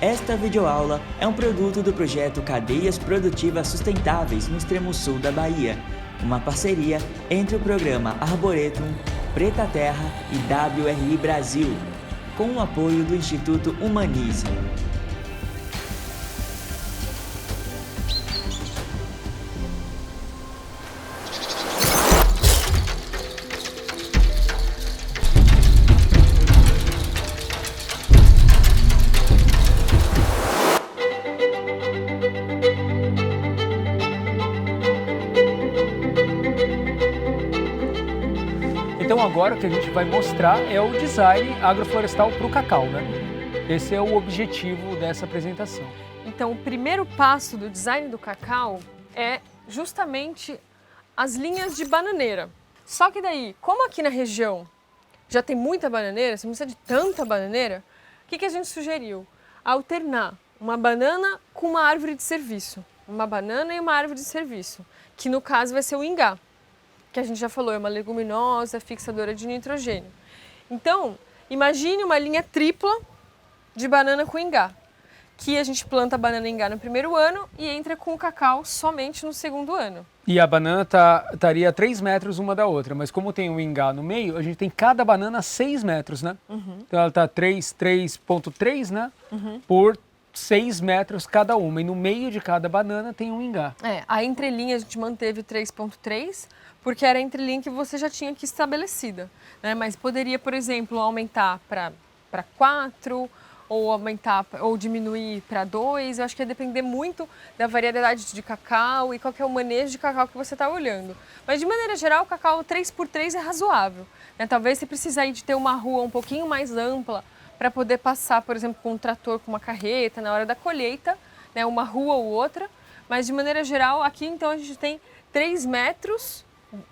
Esta videoaula é um produto do projeto Cadeias Produtivas Sustentáveis no extremo sul da Bahia, uma parceria entre o programa Arboretum, Preta Terra e WRI Brasil, com o apoio do Instituto Humanize. Então agora o que a gente vai mostrar é o design agroflorestal para o cacau, né? Esse é o objetivo dessa apresentação. Então o primeiro passo do design do cacau é justamente as linhas de bananeira. Só que daí, como aqui na região já tem muita bananeira, você não precisa de tanta bananeira, o que a gente sugeriu? Alternar uma banana com uma árvore de serviço. Uma banana e uma árvore de serviço, que no caso vai ser o ingá, que a gente já falou, é uma leguminosa fixadora de nitrogênio. Então, imagine uma linha tripla de banana com ingá, que a gente planta a banana ingá no primeiro ano e entra com o cacau somente no segundo ano. E a banana estaria a 3 metros uma da outra, mas como tem o ingá no meio, a gente tem cada banana a 6 metros, né? Então ela está 3,3, né? Por 6 metros cada uma, e no meio de cada banana tem um ingá. A entrelinha a gente manteve 3,3, porque era a entrelinha que você já tinha aqui estabelecida, né? Mas poderia, por exemplo, aumentar para 4, ou aumentar ou diminuir para 2. Eu acho que ia depender muito da variedade de cacau e qual que é o manejo de cacau que você está olhando. Mas de maneira geral, o cacau 3x3 é razoável, né? Talvez você precise aí de ter uma rua um pouquinho mais ampla para poder passar, por exemplo, com um trator, com uma carreta na hora da colheita, né? Uma rua ou outra. Mas de maneira geral, aqui então a gente tem 3 metros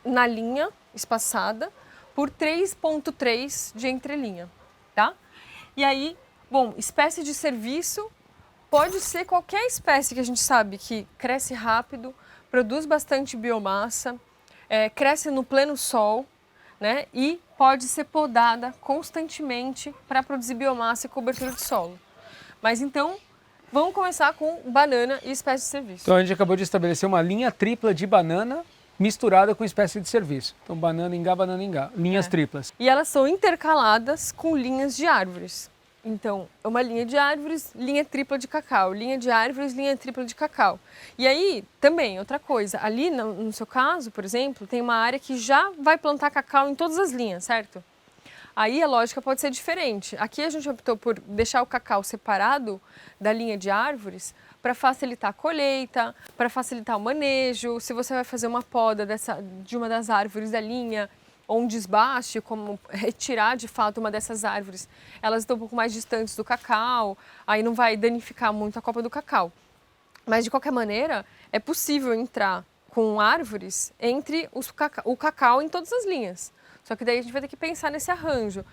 na linha espaçada por 3,3 de entrelinha, tá? E aí, bom, espécie de serviço pode ser qualquer espécie que a gente sabe que cresce rápido, produz bastante biomassa, cresce no pleno sol, né? E pode ser podada constantemente para produzir biomassa e cobertura de solo. Mas então, vamos começar com banana e espécie de serviço. Então a gente acabou de estabelecer uma linha tripla de banana misturada com espécie de serviço. Então banana, ingá, linhas triplas. E elas são intercaladas com linhas de árvores. Então, é uma linha de árvores, linha tripla de cacau, linha de árvores, linha tripla de cacau. E aí, também, outra coisa, ali no seu caso, por exemplo, tem uma área que já vai plantar cacau em todas as linhas, certo? Aí a lógica pode ser diferente. Aqui a gente optou por deixar o cacau separado da linha de árvores para facilitar a colheita, para facilitar o manejo. Se você vai fazer uma poda de uma das árvores da linha, ou um desbaste, como retirar de fato uma dessas árvores, elas estão um pouco mais distantes do cacau, aí não vai danificar muito a copa do cacau. Mas de qualquer maneira, é possível entrar com árvores entre o cacau em todas as linhas. Só que daí a gente vai ter que pensar nesse arranjo,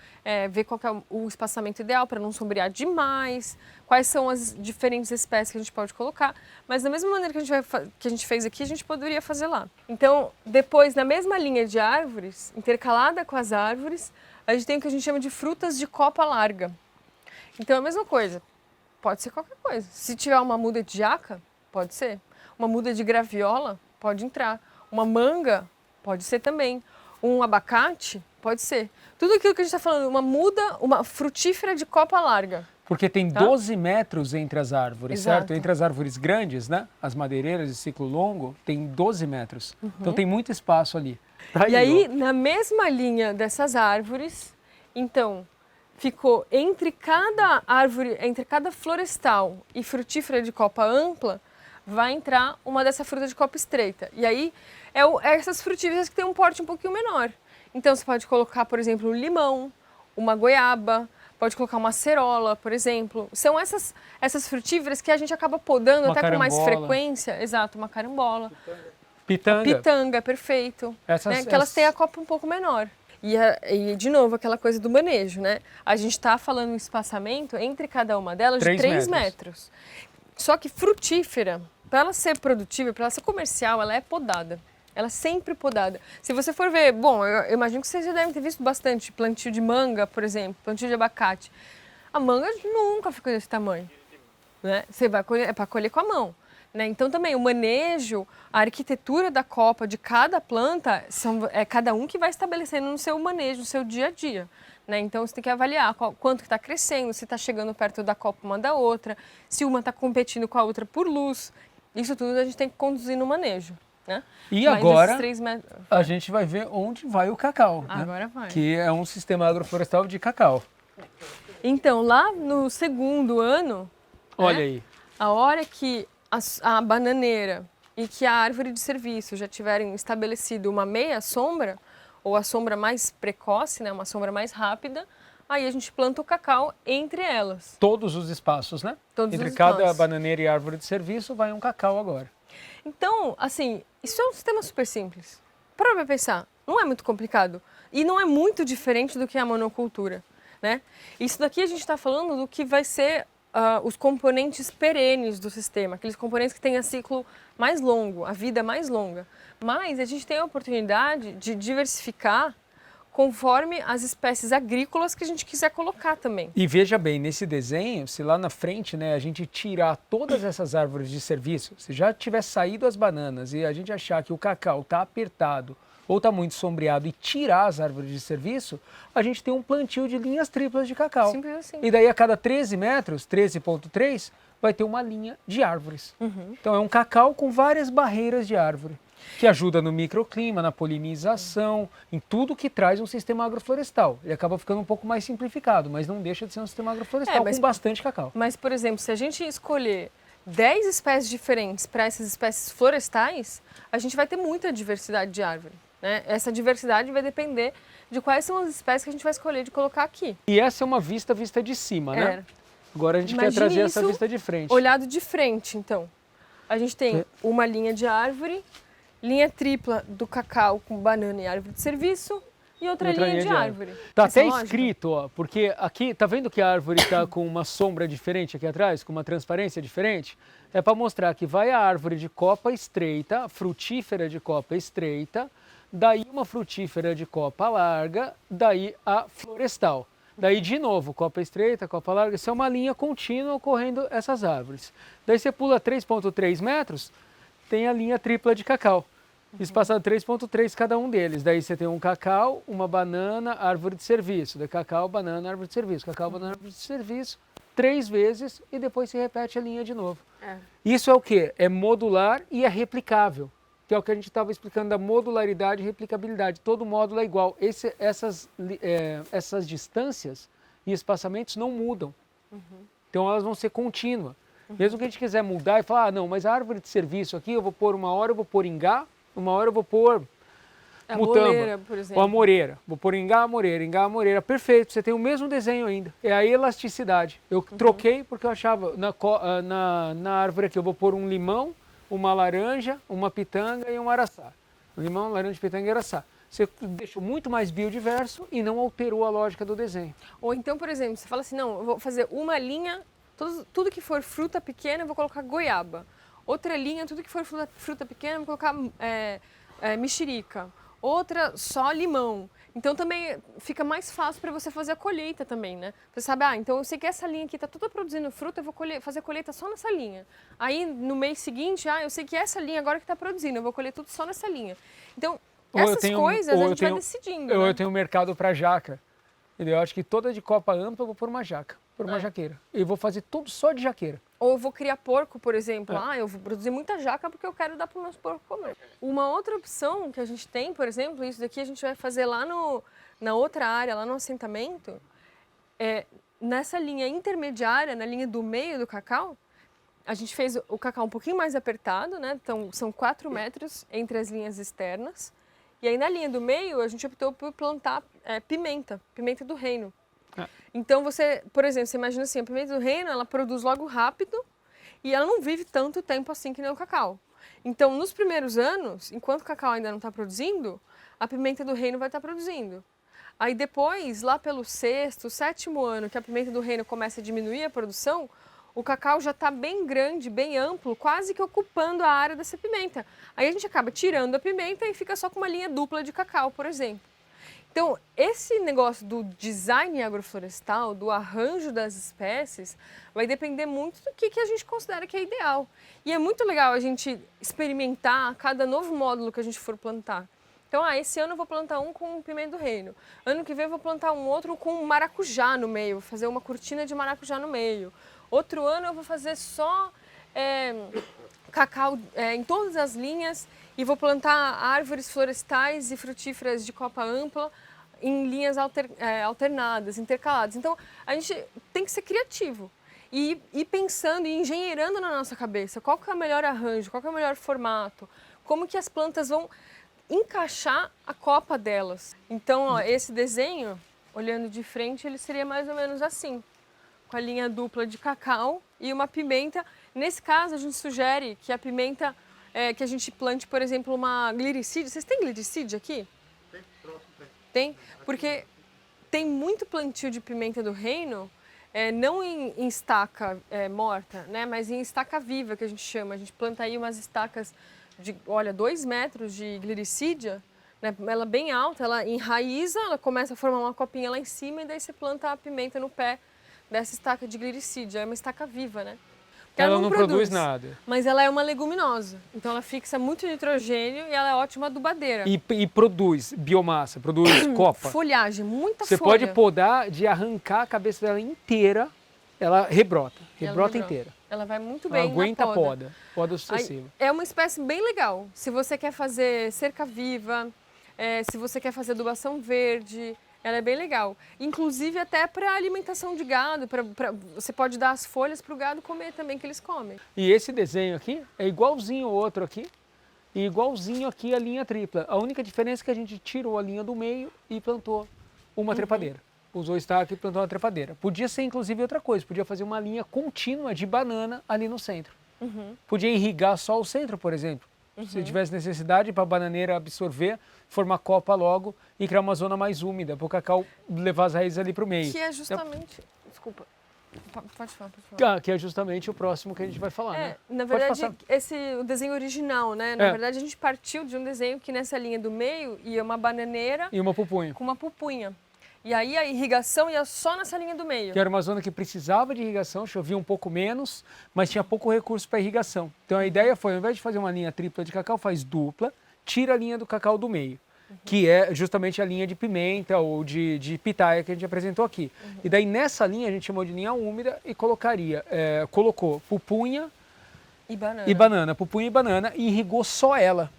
ver qual que é o espaçamento ideal para não sombrear demais, quais são as diferentes espécies que a gente pode colocar, mas da mesma maneira que a gente fez aqui, a gente poderia fazer lá. Então, depois, na mesma linha de árvores, intercalada com as árvores, a gente tem o que a gente chama de frutas de copa larga. Então, é a mesma coisa, pode ser qualquer coisa. Se tiver uma muda de jaca, pode ser. Uma muda de graviola, pode entrar. Uma manga, pode ser também. Um abacate, pode ser. Tudo aquilo que a gente está falando, uma frutífera de copa larga. Porque tem 12 metros entre as árvores, Exato. certo? Entre as árvores grandes, né? As madeireiras de ciclo longo, tem 12 metros. Então tem muito espaço ali. E aí, na mesma linha dessas árvores, então, ficou entre cada árvore, entre cada florestal e frutífera de copa ampla, vai entrar uma dessa fruta de copa estreita. E aí, essas frutíferas que têm um porte um pouquinho menor. Então, você pode colocar, por exemplo, um limão, uma goiaba, pode colocar uma acerola, por exemplo. São essas frutíferas que a gente acaba podando Uma até carambola. com mais frequência. Exato, uma carambola. Pitanga. Pitanga, perfeito. Que elas têm a copa um pouco menor. E, de novo, aquela coisa do manejo, né? A gente está falando um espaçamento entre cada uma delas de 3 metros. Só que frutífera, para ela ser produtiva, para ela ser comercial, ela é podada. Ela é sempre podada. Se você for ver, bom, eu imagino que vocês já devem ter visto bastante plantio de manga, por exemplo, plantio de abacate. A manga nunca fica desse tamanho. né? Você vai colher, é para colher com a mão. Né? Então, também, o manejo, a arquitetura da copa de cada planta, é cada um que vai estabelecendo no seu manejo, no seu dia a dia. Né? Então, você tem que avaliar quanto que está crescendo, se está chegando perto da copa uma da outra, se uma está competindo com a outra por luz. Isso tudo a gente tem que conduzir no manejo. Né? E agora, a gente vai ver onde vai o cacau. Agora né? vai. Que é um sistema agroflorestal de cacau. Então, lá no segundo ano, olha né? aí, A hora que a bananeira e que a árvore de serviço já tiverem estabelecido uma meia sombra, ou a sombra mais precoce, né, uma sombra mais rápida, aí a gente planta o cacau entre elas. Todos os espaços, né? Todos entre os cada espaços. bananeira e árvore de serviço vai um cacau agora. Então, assim, isso é um sistema super simples. Para pensar, não é muito complicado e não é muito diferente do que a monocultura, né? Isso daqui a gente está falando do que vai ser os componentes perenes do sistema, aqueles componentes que têm a ciclo mais longo, a vida mais longa. Mas a gente tem a oportunidade de diversificar conforme as espécies agrícolas que a gente quiser colocar também. E veja bem, nesse desenho, se lá na frente, né, a gente tirar todas essas árvores de serviço, se já tiver saído as bananas e a gente achar que o cacau está apertado ou está muito sombreado e tirar as árvores de serviço, a gente tem um plantio de linhas triplas de cacau. Simples assim. E daí a cada 13 metros, 13,3, vai ter uma linha de árvores. Então é um cacau com várias barreiras de árvore, que ajuda no microclima, na polinização, em tudo que traz um sistema agroflorestal. Ele acaba ficando um pouco mais simplificado, mas não deixa de ser um sistema agroflorestal com bastante cacau. Mas, por exemplo, se a gente escolher 10 espécies diferentes para essas espécies florestais, a gente vai ter muita diversidade de árvore. Né? Essa diversidade vai depender de quais são as espécies que a gente vai escolher de colocar aqui. E essa é uma vista de cima, né? Agora a gente quer trazer essa vista de frente. Olhado de frente, então. A gente tem uma linha de árvore, linha tripla do cacau com banana e árvore de serviço e outra linha de árvore. Tá até escrito, ó, porque aqui, tá vendo que a árvore tá com uma sombra diferente aqui atrás, com uma transparência diferente? É para mostrar que vai a árvore de copa estreita, a frutífera de copa estreita, daí uma frutífera de copa larga, daí a florestal. Daí, de novo, copa estreita, copa larga, isso é uma linha contínua ocorrendo essas árvores. Daí você pula 3,3 metros, tem a linha tripla de cacau. Espaçado 3,3 cada um deles. Daí você tem um cacau, uma banana, árvore de serviço. Daí cacau, banana, árvore de serviço. Cacau, banana, árvore de serviço. 3 vezes e depois se repete a linha de novo. Isso é o quê? É modular e é replicável. Que é o que a gente estava explicando da modularidade e replicabilidade. Todo módulo é igual. Essas distâncias e espaçamentos não mudam. Então elas vão ser contínuas. Mesmo que a gente quiser mudar e falar, não, mas a árvore de serviço aqui, eu vou pôr uma hora, eu vou pôr ingá, uma hora eu vou pôr mutamba, moreira, por exemplo. ou a moreira. Vou pôr ingá, a moreira. Perfeito, você tem o mesmo desenho ainda. É a elasticidade. Eu troquei porque eu achava, na árvore aqui, eu vou pôr um limão, uma laranja, uma pitanga e um araçá. Limão, laranja, pitanga e araçá. Você deixou muito mais biodiverso e não alterou a lógica do desenho. Ou então, por exemplo, você fala assim, não, eu vou fazer uma linha, tudo que for fruta pequena eu vou colocar goiaba. Outra linha, tudo que for fruta pequena eu vou colocar mexerica. Outra, só limão. Então também fica mais fácil para você fazer a colheita também, né? Você sabe, então eu sei que essa linha aqui está toda produzindo fruta, eu vou fazer a colheita só nessa linha. Aí no mês seguinte, eu sei que essa linha agora que está produzindo, eu vou colher tudo só nessa linha. Então, essas coisas a gente vai decidindo. Eu tenho mercado para jaca. Eu acho que toda de copa ampla eu vou pôr uma jaca, por uma jaqueira. E vou fazer tudo só de jaqueira. Ou eu vou criar porco, por exemplo. Eu vou produzir muita jaca porque eu quero dar para os meus porcos comer. Uma outra opção que a gente tem, por exemplo, isso daqui a gente vai fazer lá na outra área, lá no assentamento, nessa linha intermediária, na linha do meio do cacau, a gente fez o cacau um pouquinho mais apertado, né? Então, são 4 metros entre as linhas externas. E aí, na linha do meio, a gente optou por plantar pimenta do reino. Então, por exemplo, você imagina assim, a pimenta do reino, ela produz logo rápido e ela não vive tanto tempo assim que nem o cacau. Então, nos primeiros anos, enquanto o cacau ainda não está produzindo, a pimenta do reino vai estar produzindo. Aí depois, lá pelo 6º, 7º ano, que a pimenta do reino começa a diminuir a produção, o cacau já está bem grande, bem amplo, quase que ocupando a área dessa pimenta. Aí a gente acaba tirando a pimenta e fica só com uma linha dupla de cacau, por exemplo. Então, esse negócio do design agroflorestal, do arranjo das espécies, vai depender muito do que a gente considera que é ideal. E é muito legal a gente experimentar cada novo módulo que a gente for plantar. Então, esse ano eu vou plantar um com pimenta do reino. Ano que vem eu vou plantar um outro com maracujá no meio, vou fazer uma cortina de maracujá no meio. Outro ano eu vou fazer só cacau em todas as linhas e vou plantar árvores florestais e frutíferas de copa ampla em linhas alternadas, intercaladas. Então, a gente tem que ser criativo e ir pensando e engenheirando na nossa cabeça qual que é o melhor arranjo, qual que é o melhor formato, como que as plantas vão encaixar a copa delas. Então, ó, esse desenho, olhando de frente, ele seria mais ou menos assim, com a linha dupla de cacau e uma pimenta. Nesse caso, a gente sugere que a pimenta, que a gente plante, por exemplo, uma gliricídia. Vocês têm gliricídia aqui? Tem? Porque tem muito plantio de pimenta do reino, não em estaca morta, né? Mas em estaca viva, que a gente chama. A gente planta aí umas estacas de, 2 metros de gliricídia, né? Ela bem alta, ela enraiza, ela começa a formar uma copinha lá em cima e daí você planta a pimenta no pé dessa estaca de gliricídia. É uma estaca viva, né? Porque ela não produz nada. Mas ela é uma leguminosa, então ela fixa muito nitrogênio e ela é ótima adubadeira. E produz biomassa, produz copa. Folhagem, muita Você folha. pode podar de arrancar a cabeça dela inteira, ela rebrota inteira. Ela vai muito Ela bem aguenta na a poda sucessiva. É uma espécie bem legal. Se você quer fazer cerca viva, se você quer fazer adubação verde, ela é bem legal. Inclusive até para alimentação de gado, você pode dar as folhas para o gado comer também, que eles comem. E esse desenho aqui é igualzinho o outro aqui, e igualzinho aqui a linha tripla. A única diferença é que a gente tirou a linha do meio e plantou uma trepadeira. Usou estaca e plantou uma trepadeira. Podia ser inclusive outra coisa, podia fazer uma linha contínua de banana ali no centro. Podia irrigar só o centro, por exemplo. Se tivesse necessidade para a bananeira absorver, formar copa logo e criar uma zona mais úmida, para o cacau levar as raízes ali para o meio. Que é justamente... Desculpa. Pode falar. Que é justamente o próximo que a gente vai falar, né? Na verdade, o desenho original, né? Na verdade, a gente partiu de um desenho que nessa linha do meio ia uma bananeira... E uma pupunha. Com uma pupunha. E aí a irrigação ia só nessa linha do meio. Que era uma zona que precisava de irrigação, chovia um pouco menos, mas tinha pouco recurso para irrigação. Então a ideia foi, ao invés de fazer uma linha tripla de cacau, faz dupla, tira a linha do cacau do meio, que é justamente a linha de pimenta ou de pitaia que a gente apresentou aqui. E daí nessa linha a gente chamou de linha úmida e colocou pupunha e banana, pupunha e banana, e irrigou só ela.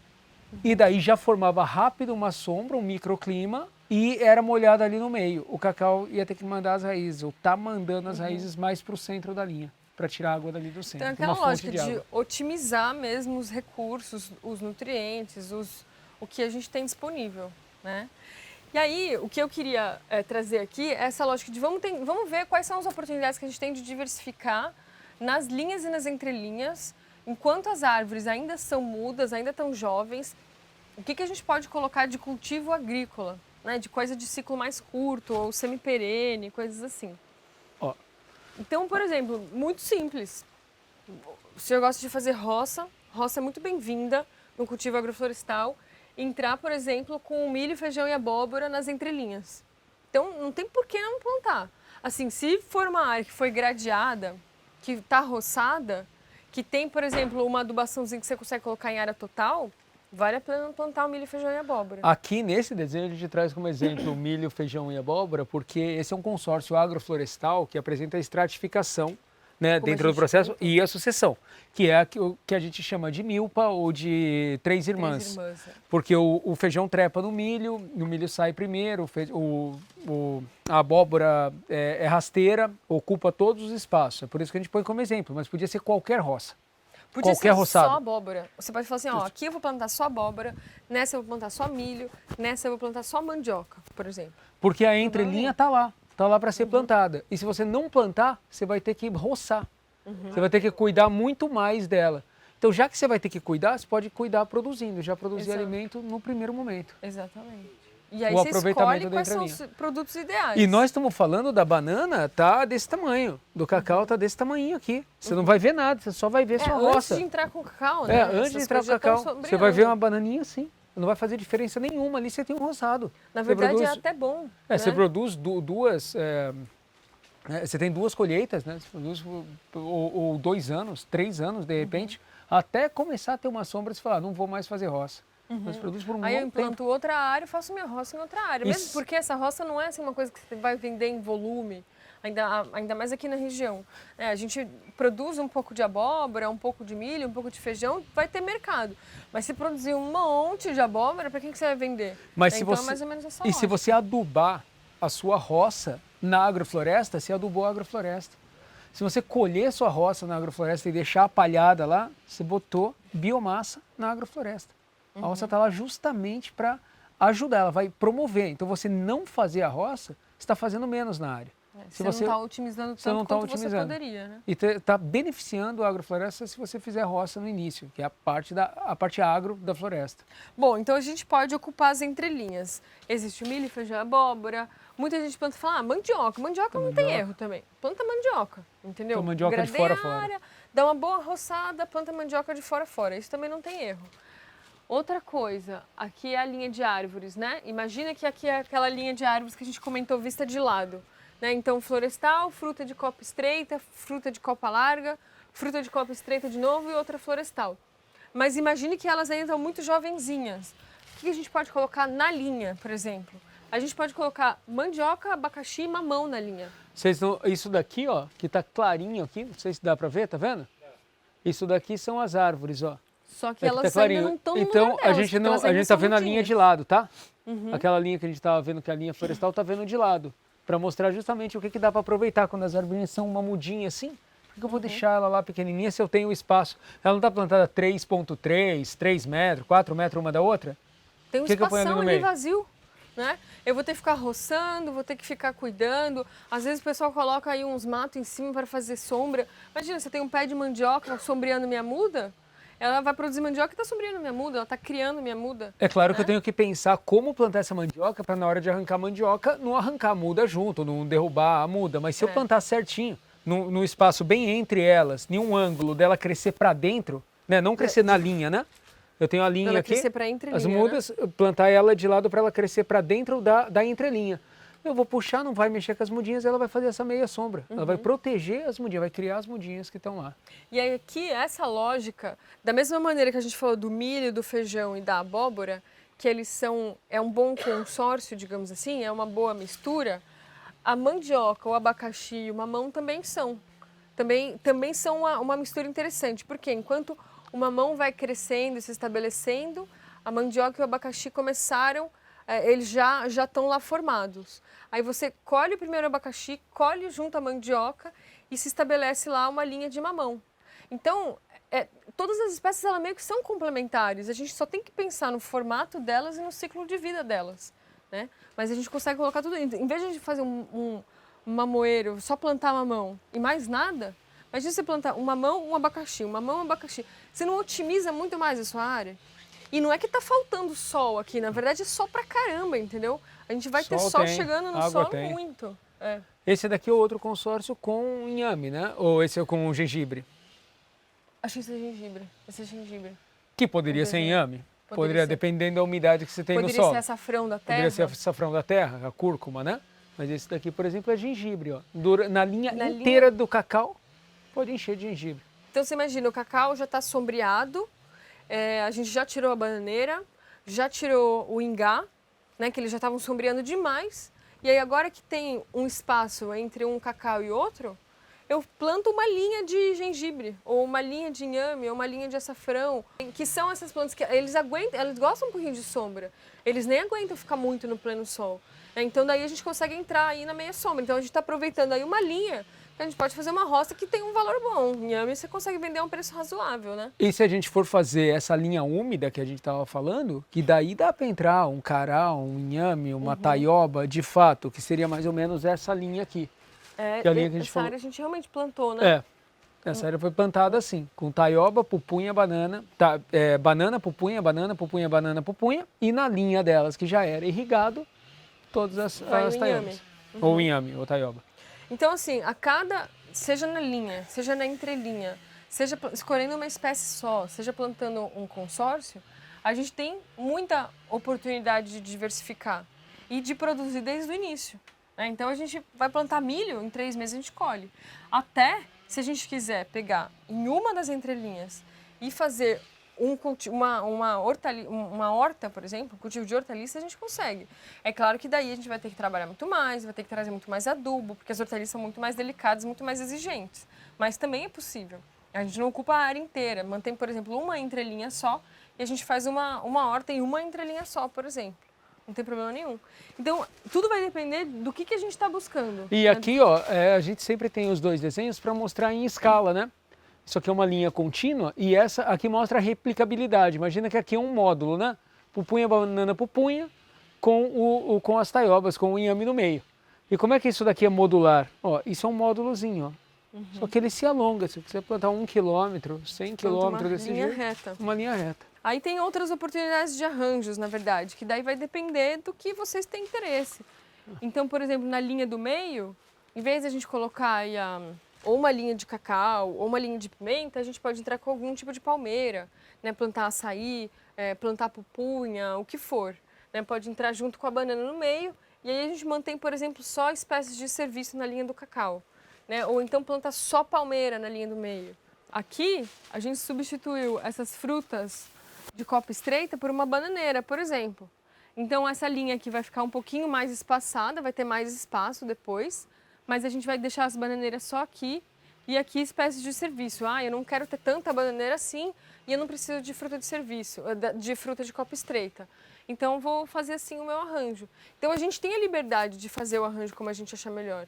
E daí já formava rápido uma sombra, um microclima, e era molhado ali no meio. O cacau ia ter que mandar as raízes, ou tá mandando as raízes mais para o centro da linha, para tirar a água dali do centro. Então, aquela lógica de otimizar mesmo os recursos, os nutrientes, o que a gente tem disponível, né? E aí, o que eu queria trazer aqui é essa lógica de vamos ver quais são as oportunidades que a gente tem de diversificar nas linhas e nas entrelinhas, enquanto as árvores ainda são mudas, ainda estão jovens, o que a gente pode colocar de cultivo agrícola, né, de coisa de ciclo mais curto ou semi-perene, coisas assim. Então, por exemplo, muito simples. O senhor gosta de fazer roça é muito bem-vinda no cultivo agroflorestal. Entrar, por exemplo, com milho, feijão e abóbora nas entrelinhas. Então, não tem por que não plantar. Assim, se for uma área que foi gradeada, que está roçada, que tem, por exemplo, uma adubaçãozinha que você consegue colocar em área total, vale a pena plantar o milho, feijão e abóbora. Aqui nesse desenho a gente traz como exemplo o milho, feijão e abóbora, porque esse é um consórcio agroflorestal que apresenta a estratificação, né, dentro do processo e a sucessão, que é o que a gente chama de milpa ou de três irmãs. Porque o feijão trepa no milho sai primeiro, a abóbora é rasteira, ocupa todos os espaços. É por isso que a gente põe como exemplo, mas podia ser qualquer roça. Podia ser só abóbora. Você pode falar assim, aqui eu vou plantar só abóbora, nessa eu vou plantar só milho, nessa eu vou plantar só mandioca, por exemplo. Porque a entrelinha está lá para ser plantada. E se você não plantar, você vai ter que roçar. Você vai ter que cuidar muito mais dela. Então, já que você vai ter que cuidar, você pode cuidar produzindo, já produzir alimento no primeiro momento. Exatamente. E aí você escolhe quais são os produtos ideais. E nós estamos falando da banana, tá desse tamanho. Do cacau tá desse tamanho aqui. Você não vai ver nada, você só vai ver sua roça. Antes de entrar com o cacau, né? Antes de entrar com o cacau, você vai ver uma bananinha assim. não vai fazer diferença nenhuma ali, você tem um roçado. Na Você verdade, produz- é até bom. É, né? você produz duas... você tem 2 colheitas, né? Você produz ou 2 anos, 3 anos, de repente, até começar a ter uma sombra e você falar, não vou mais fazer roça. Você produz por um Aí eu bom implanto tempo. outra área e faço minha roça em outra área. Mesmo Isso. porque essa roça não é assim, uma coisa que você vai vender em volume, ainda mais aqui na região. A gente produz um pouco de abóbora, um pouco de milho, um pouco de feijão, vai ter mercado. Mas se produzir um monte de abóbora, para quem que você vai vender? Mas se então você, é mais ou menos essa e se lógica. você adubar a sua roça na agrofloresta, você adubou a agrofloresta. Se você colher sua roça na agrofloresta e deixar a palhada lá, você botou biomassa na agrofloresta. A roça está lá justamente para ajudar, ela vai promover. Então, você não fazer a roça, você está fazendo menos na área. Você não está otimizando você não tanto tá quanto você otimizando. poderia, né? E está beneficiando a agrofloresta se você fizer roça no início, que é a parte agro da floresta. Bom, então a gente pode ocupar as entrelinhas. Existe o milho, feijão, abóbora. Muita gente planta e fala, mandioca. Mandioca não tem erro também. Planta mandioca, entendeu? Então, mandioca de Gradeia fora a a fora. área, dá uma boa roçada, planta mandioca de fora a fora. Isso também não tem erro. Outra coisa, aqui é a linha de árvores, né? Imagina que aqui é aquela linha de árvores que a gente comentou vista de lado. Né? Então, florestal, fruta de copa estreita, fruta de copa larga, fruta de copa estreita de novo e outra florestal. Mas imagine que elas ainda estão muito jovenzinhas. O que a gente pode colocar na linha, por exemplo? A gente pode colocar mandioca, abacaxi e mamão na linha. Isso daqui, ó, que está clarinho aqui, não sei se dá para ver, tá vendo? Isso daqui são as árvores, ó. Só que Aqui elas tá ainda clarinho. não estão no Então, lugar delas, a gente ainda está são vendo a linha mudinhas. de lado, tá? Aquela linha que a gente estava vendo, que é a linha florestal, tá vendo de lado. Para mostrar justamente o que dá para aproveitar quando as árvores são uma mudinha assim. Por que eu vou deixar ela lá pequenininha se eu tenho espaço? Ela não está plantada 3,3, 3 metros, 4 metros uma da outra? Tem um que eu ponho ali espação no ali meio? vazio, né? Eu vou ter que ficar roçando, vou ter que ficar cuidando. Às vezes o pessoal coloca aí uns matos em cima para fazer sombra. Imagina, você tem um pé de mandioca sombreando minha muda, ela vai produzir mandioca e está sombreando minha muda, ela está criando minha muda. É claro que né? eu tenho que pensar como plantar essa mandioca para na hora de arrancar a mandioca não arrancar a muda junto, não derrubar a muda. Mas se eu plantar certinho, no espaço bem entre elas, em um ângulo dela crescer para dentro, né? Não crescer na linha, né? Eu tenho a linha Ela aqui, crescer pra entrelinha, as mudas, plantar ela de lado para ela crescer para dentro da entrelinha. Eu vou puxar, não vai mexer com as mudinhas, ela vai fazer essa meia sombra. Ela vai proteger as mudinhas, vai criar as mudinhas que estão lá. E aí aqui, essa lógica, da mesma maneira que a gente falou do milho, do feijão e da abóbora, que é um bom consórcio, digamos assim, é uma boa mistura, a mandioca, o abacaxi e o mamão também são. Também são uma mistura interessante, porque enquanto o mamão vai crescendo e se estabelecendo, a mandioca e o abacaxi começaram, eles já estão lá formados. Aí você colhe o primeiro abacaxi, colhe junto a mandioca e se estabelece lá uma linha de mamão. Então, todas as espécies elas meio que são complementares, a gente só tem que pensar no formato delas e no ciclo de vida delas. Né? Mas a gente consegue colocar tudo, em vez de a gente fazer um mamoeiro, só plantar mamão e mais nada, imagina você plantar um mamão, um abacaxi, um mamão, um abacaxi. Você não otimiza muito mais a sua área? E não é que tá faltando sol aqui, na verdade é sol pra caramba, entendeu? A gente vai ter sol chegando no sol muito. Esse daqui é outro consórcio com inhame, né? Ou esse é com gengibre? Acho que esse é gengibre. Esse é gengibre. Que poderia ser inhame? Poderia ser. Dependendo da umidade que você tem no sol. Poderia ser açafrão da terra. Poderia ser açafrão da terra, a cúrcuma, né? Mas esse daqui, por exemplo, é gengibre, ó. Na linha inteira do cacau, pode encher de gengibre. Então você imagina, o cacau já está sombreado, a gente já tirou a bananeira, já tirou o ingá, né, que eles já estavam sombreando demais. E aí agora que tem um espaço entre um cacau e outro, eu planto uma linha de gengibre, ou uma linha de inhame, ou uma linha de açafrão, que são essas plantas que eles gostam um pouquinho de sombra. Eles nem aguentam ficar muito no pleno sol. Então daí a gente consegue entrar aí na meia sombra. Então a gente está aproveitando aí uma linha que a gente pode fazer uma roça que tem um valor bom. Inhame você consegue vender a um preço razoável, né? E se a gente for fazer essa linha úmida que a gente estava falando, que daí dá para entrar um cará, um inhame, uma taioba, de fato, que seria mais ou menos essa linha aqui. Que é a linha que a gente essa falou. área a gente realmente plantou, né? Essa área foi plantada assim, com taioba, pupunha, banana, banana, pupunha, banana, pupunha, banana, pupunha, e na linha delas, que já era irrigado, todas as taiobas. Ou inhame, ou taioba. Então, assim, seja na linha, seja na entrelinha, seja escolhendo uma espécie só, seja plantando um consórcio, a gente tem muita oportunidade de diversificar e de produzir desde o início, né? Então a gente vai plantar milho, em 3 meses a gente colhe. Até se a gente quiser pegar em uma das entrelinhas e fazer uma horta, por exemplo, um cultivo de hortaliças, a gente consegue. É claro que daí a gente vai ter que trabalhar muito mais, vai ter que trazer muito mais adubo, porque as hortaliças são muito mais delicadas, muito mais exigentes. Mas também é possível. A gente não ocupa a área inteira, mantém, por exemplo, uma entrelinha só e a gente faz uma horta em uma entrelinha só, por exemplo. Não tem problema nenhum. Então, tudo vai depender do que a gente está buscando. E aqui, ó, a gente sempre tem os 2 desenhos para mostrar em escala, né? Isso aqui é uma linha contínua e essa aqui mostra a replicabilidade. Imagina que aqui é um módulo, né? Pupunha, banana, pupunha, com as taiobas, com o inhame no meio. E como é que isso daqui é modular? Ó, isso é um módulozinho, ó. Só que ele se alonga. Se você plantar 1 quilômetro, 100 quilômetros desse jeito, reta. uma linha reta. Aí tem outras oportunidades de arranjos, na verdade, que daí vai depender do que vocês têm interesse. Então, por exemplo, na linha do meio, em vez de a gente colocar aí ou uma linha de cacau ou uma linha de pimenta, a gente pode entrar com algum tipo de palmeira, né? Plantar açaí, plantar pupunha, o que for, né? Pode entrar junto com a banana no meio e aí a gente mantém, por exemplo, só espécies de serviço na linha do cacau, né? Ou então planta só palmeira na linha do meio. Aqui, a gente substituiu essas frutas de copa estreita por uma bananeira, por exemplo. Então, essa linha aqui vai ficar um pouquinho mais espaçada, vai ter mais espaço depois, mas a gente vai deixar as bananeiras só aqui e aqui espécies de serviço. Ah, eu não quero ter tanta bananeira assim e eu não preciso de fruta de serviço, de fruta de copa estreita. Então, vou fazer assim o meu arranjo. Então, a gente tem a liberdade de fazer o arranjo como a gente achar melhor.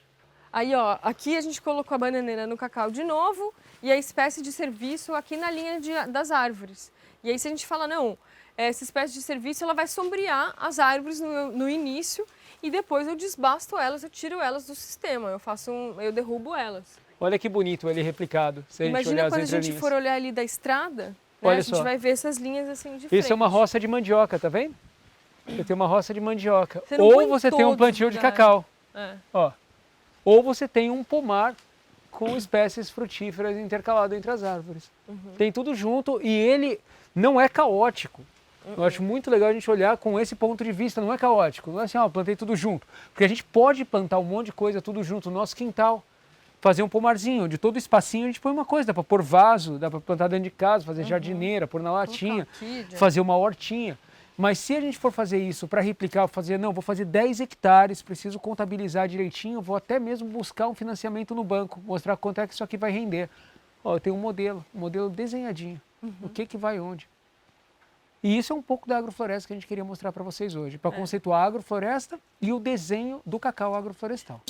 Aí, ó, aqui a gente colocou a bananeira no cacau de novo e a espécie de serviço aqui na linha das árvores. E aí, se a gente fala, não, essa espécie de serviço ela vai sombrear as árvores no início e depois eu desbasto elas, eu tiro elas do sistema, eu derrubo elas. Olha que bonito ele replicado. Se a gente Imagina olhar quando a as gente entrelinhas. for olhar ali da estrada, né, Olha a gente só. vai ver essas linhas assim de frente. Isso é uma roça de mandioca, tá vendo? Você tem uma roça de mandioca. Você não Ou põe você tem um todos plantio os de lugares. cacau. É. Ó. Ou você tem um pomar com espécies frutíferas intercalado entre as árvores. Tem tudo junto e ele não é caótico. Eu acho muito legal a gente olhar com esse ponto de vista, não é caótico. Não é assim, ó, plantei tudo junto. Porque a gente pode plantar um monte de coisa tudo junto no nosso quintal. Fazer um pomarzinho, de todo espacinho a gente põe uma coisa, dá para pôr vaso, dá para plantar dentro de casa, fazer jardineira, pôr na latinha, fazer uma hortinha. Mas se a gente for fazer isso para replicar, vou fazer 10 hectares, preciso contabilizar direitinho, vou até mesmo buscar um financiamento no banco, mostrar quanto é que isso aqui vai render. Ó, eu tenho um modelo desenhadinho, o que vai onde. E isso é um pouco da agrofloresta que a gente queria mostrar para vocês hoje, para conceituar a agrofloresta e o desenho do cacau agroflorestal.